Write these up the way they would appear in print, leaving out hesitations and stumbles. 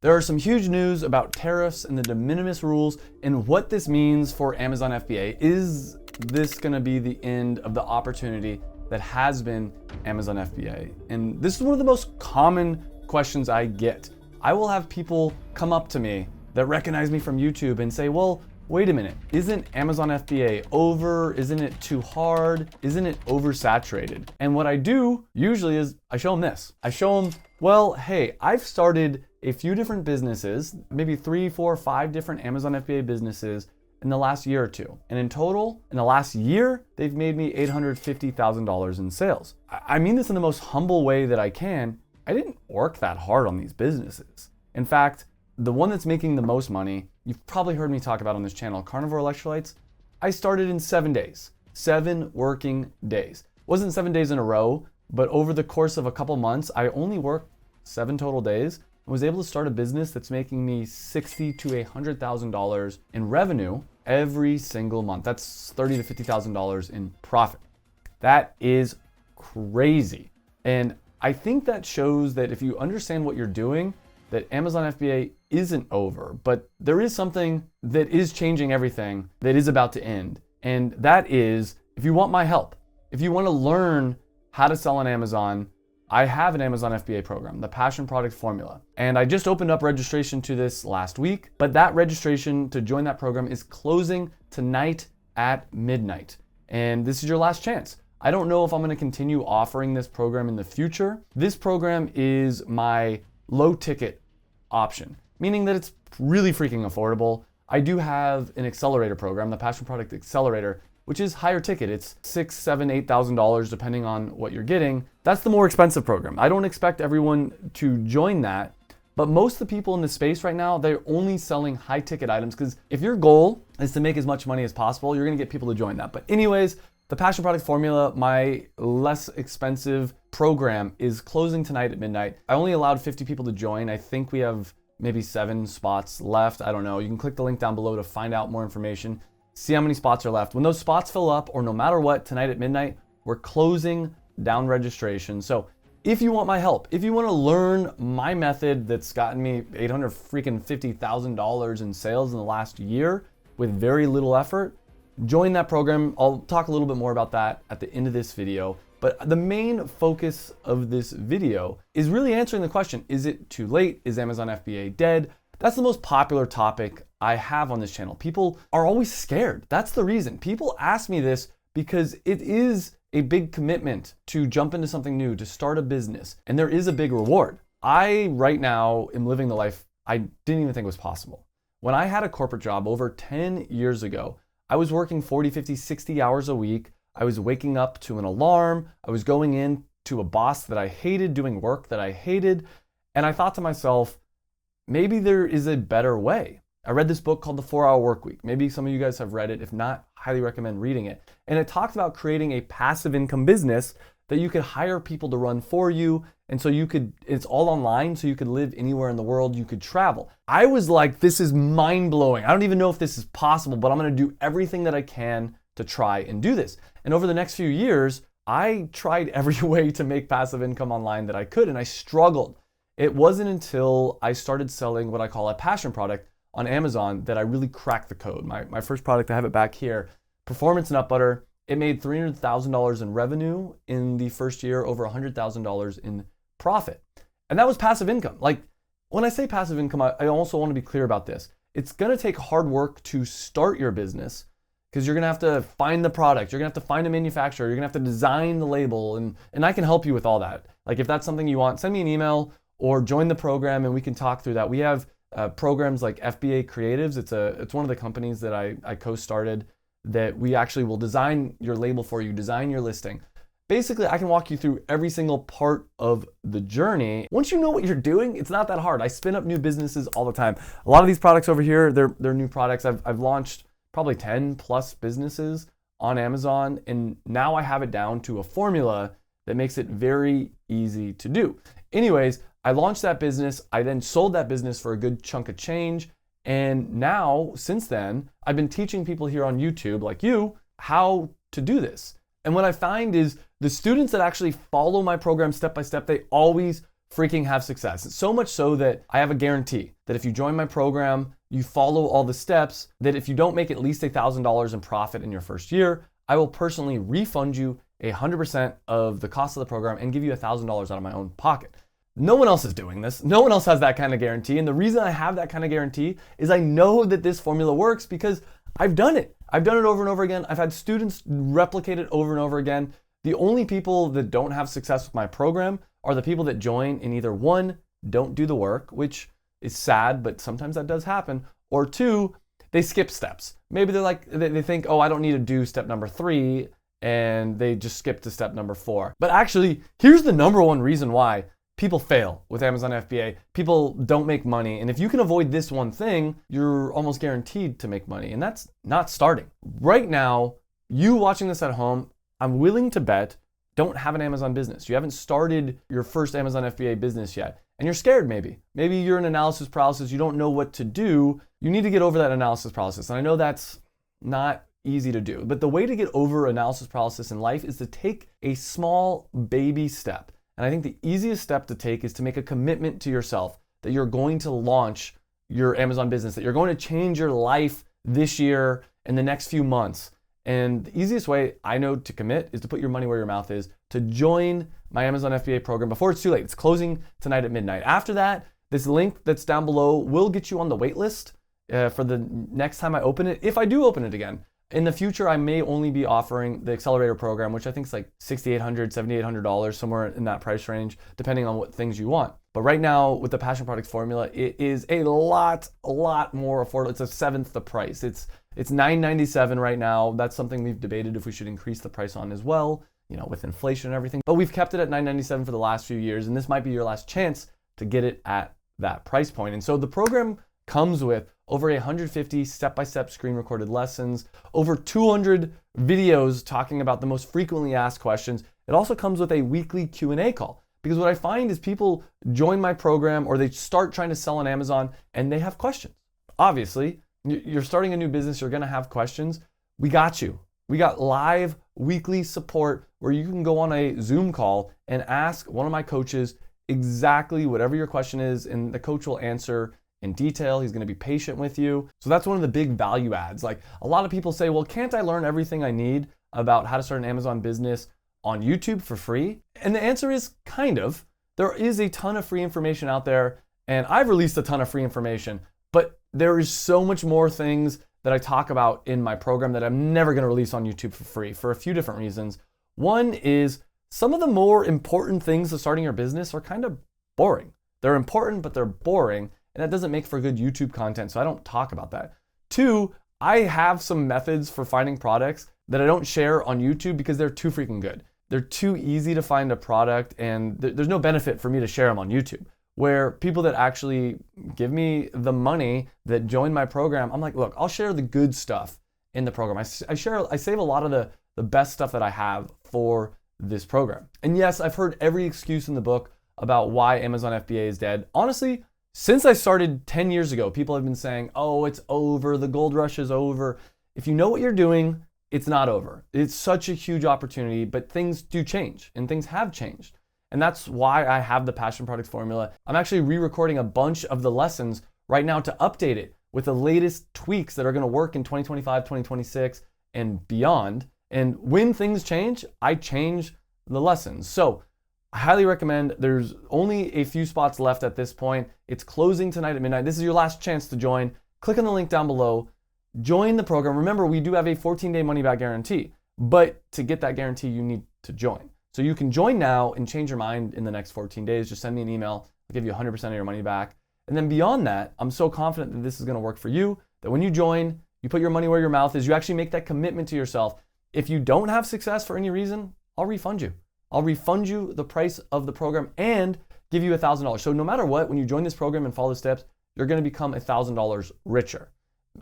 There are some huge news about tariffs and the de minimis rules and what this means for Amazon FBA. Is this going to be the end of the opportunity that has been Amazon FBA? And this is one of the most common questions I get. I will have people come up to me that recognize me from YouTube and say, well, wait a minute, isn't Amazon FBA over? Isn't it too hard? Isn't it oversaturated? And what I do usually is I show them this. I show them, well, hey, I've started a few different businesses, maybe 3, 4, 5 different Amazon FBA businesses in the last year or two. And in total, in the last year, they've made me $850,000 in sales. I mean this in the most humble way that I can. I didn't work that hard on these businesses. In fact, the one that's making the most money, you've probably heard me talk about on this channel, Carnivore Electrolytes, I started in 7 days, 7 working days. Wasn't 7 days in a row, but over the course of a couple months, I only worked 7 total days and was able to start a business that's making me $60,000 to $100,000 in revenue every single month. That's $30,000 to $50,000 in profit. That is crazy. And I think that shows that if you understand what you're doing, that Amazon FBA isn't over, but there is something that is changing everything that is about to end. And that is, if you want my help, if you want to learn how to sell on Amazon, I have an Amazon FBA program, the Passion Product Formula. And I just opened up registration to this last week, but that registration to join that program is closing tonight at midnight. And this is your last chance. I don't know if I'm going to continue offering this program in the future. This program is my low ticket option, meaning that it's really freaking affordable. I do have an accelerator program, the Passion Product Accelerator, which is higher ticket. It's $6,000, $7,000, $8,000 depending on what you're getting. That's the more expensive program. I don't expect everyone to join that, but most of the people in the space right now, they're only selling high ticket items, because if your goal is to make as much money as possible, you're gonna get people to join that. But anyways, the Passion Product Formula, my less expensive program, is closing tonight at midnight. I only allowed 50 people to join. I think we have maybe 7 spots left. I don't know. You can click the link down below to find out more information, see how many spots are left. When those spots fill up, or no matter what, tonight at midnight, we're closing down registration. So if you want my help, if you want to learn my method that's gotten me $850,000 in sales in the last year with very little effort, join that program. I'll talk a little bit more about that at the end of this video. But the main focus of this video is really answering the question, is it too late? Is Amazon FBA dead? That's the most popular topic I have on this channel. People are always scared. That's the reason. People ask me this because it is a big commitment to jump into something new, to start a business, and there is a big reward. I, right now, am living the life I didn't even think was possible. When I had a corporate job over 10 years ago, I was working 40, 50, 60 hours a week. I was waking up to an alarm. I was going in to a boss that I hated, doing work that I hated. And I thought to myself, maybe there is a better way. I read this book called The 4-Hour Workweek. Maybe some of you guys have read it. If not, highly recommend reading it. And it talks about creating a passive income business that you could hire people to run for you. And so it's all online, so you could live anywhere in the world, you could travel. I was like, this is mind blowing. I don't even know if this is possible, but I'm gonna do everything that I can to try and do this. And over the next few years, I tried every way to make passive income online that I could, and I struggled. It wasn't until I started selling what I call a passion product on Amazon that I really cracked the code. My first product, I have it back here, Performance Nut Butter. It made $300,000 in revenue in the first year, over $100,000 in profit. And that was passive income. Like, when I say passive income, I also want to be clear about this. It's going to take hard work to start your business, because you're going to have to find the product, you're going to have to find a manufacturer, you're going to have to design the label, and I can help you with all that. Like, if that's something you want, send me an email or join the program and we can talk through that. We have programs like FBA Creatives. It's one of the companies that I co-started, that we actually will design your label for you, design your listing. Basically, I can walk you through every single part of the journey. Once you know what you're doing, it's not that hard. I spin up new businesses all the time. A lot of these products over here, they're new products. I've launched probably 10 plus businesses on Amazon, and now I have it down to a formula that makes it very easy to do. Anyways, I launched that business. I then sold that business for a good chunk of change. And now, since then, I've been teaching people here on YouTube, like you, how to do this. And what I find is the students that actually follow my program step by step, they always freaking have success. It's so much so that I have a guarantee that if you join my program, you follow all the steps, that if you don't make at least $1,000 in profit in your first year, I will personally refund you 100% of the cost of the program and give you $1,000 out of my own pocket. No one else is doing this. No one else has that kind of guarantee. And the reason I have that kind of guarantee is I know that this formula works because I've done it. I've done it over and over again. I've had students replicate it over and over again. The only people that don't have success with my program are the people that join and either one, don't do the work, which is sad, but sometimes that does happen, or two, they skip steps. Maybe they're like, they think, oh, I don't need to do step number 3, and they just skip to step number 4. But actually, here's the number one reason why people fail with Amazon FBA. People don't make money. And if you can avoid this one thing, you're almost guaranteed to make money. And that's not starting. Right now, you watching this at home, I'm willing to bet, don't have an Amazon business. You haven't started your first Amazon FBA business yet. And you're scared maybe. Maybe you're in analysis paralysis. You don't know what to do. You need to get over that analysis paralysis. And I know that's not easy to do. But the way to get over analysis paralysis in life is to take a small baby step. And I think the easiest step to take is to make a commitment to yourself that you're going to launch your Amazon business, that you're going to change your life this year in the next few months. And the easiest way I know to commit is to put your money where your mouth is, to join my Amazon FBA program before it's too late. It's closing tonight at midnight. After that, this link that's down below will get you on the wait list for the next time I open it, if I do open it again. In the future, I may only be offering the accelerator program, which I think is like $6,800, $7,800, somewhere in that price range, depending on what things you want. But right now, with the Passion Products formula, it is a lot more affordable. It's a seventh the price. It's $997 right now. That's something we've debated if we should increase the price on as well, you know, with inflation and everything. But we've kept it at $997 for the last few years, and this might be your last chance to get it at that price point. And so the program comes with over 150 step-by-step screen recorded lessons, over 200 videos talking about the most frequently asked questions. It also comes with a weekly Q&A call, because what I find is people join my program or they start trying to sell on Amazon and they have questions. Obviously, you're starting a new business, you're gonna have questions. We got you. We got live weekly support where you can go on a Zoom call and ask one of my coaches exactly whatever your question is, and the coach will answer in detail. He's gonna be patient with you. So that's one of the big value adds. Like, a lot of people say, well, can't I learn everything I need about how to start an Amazon business on YouTube for free? And the answer is kind of. There is a ton of free information out there, and I've released a ton of free information, but there is so much more things that I talk about in my program that I'm never gonna release on YouTube for free for a few different reasons. One is some of the more important things to starting your business are kind of boring. They're important, but they're boring. And that doesn't make for good YouTube content, so I don't talk about that. Two, I have some methods for finding products that I don't share on YouTube because they're too freaking good. They're too easy to find a product, and there's no benefit for me to share them on YouTube. Where people that actually give me the money that join my program, I'm like, look, I'll share the good stuff in the program. I save a lot of the best stuff that I have for this program. And yes, I've heard every excuse in the book about why Amazon FBA is dead. Honestly, since I started 10 years ago, people have been saying, oh, it's over, the gold rush is over. If you know what you're doing, it's not over. It's such a huge opportunity, but things do change, and things have changed. And that's why I have the Passion Products formula. I'm actually re-recording a bunch of the lessons right now to update it with the latest tweaks that are gonna work in 2025, 2026, and beyond. And when things change, I change the lessons. So I highly recommend. There's only a few spots left at this point. It's closing tonight at midnight. This is your last chance to join. Click on the link down below. Join the program. Remember, we do have a 14-day money-back guarantee, but to get that guarantee, you need to join. So you can join now and change your mind in the next 14 days. Just send me an email. I'll give you 100% of your money back. And then beyond that, I'm so confident that this is gonna work for you, that when you join, you put your money where your mouth is. You actually make that commitment to yourself. If you don't have success for any reason, I'll refund you. I'll refund you the price of the program and give you $1,000. So no matter what, when you join this program and follow the steps, you're gonna become $1,000 richer.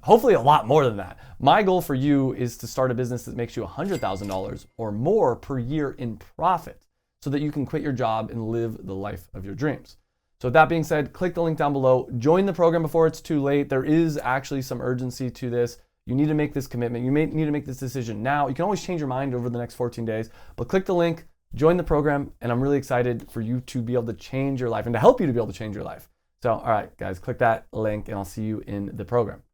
Hopefully a lot more than that. My goal for you is to start a business that makes you $100,000 or more per year in profit so that you can quit your job and live the life of your dreams. So with that being said, click the link down below. Join the program before it's too late. There is actually some urgency to this. You need to make this commitment. You may need to make this decision now. You can always change your mind over the next 14 days, but click the link. join the program, and I'm really excited for you to be able to change your life and to help you to be able to change your life. So, all right, guys, click that link and I'll see you in the program.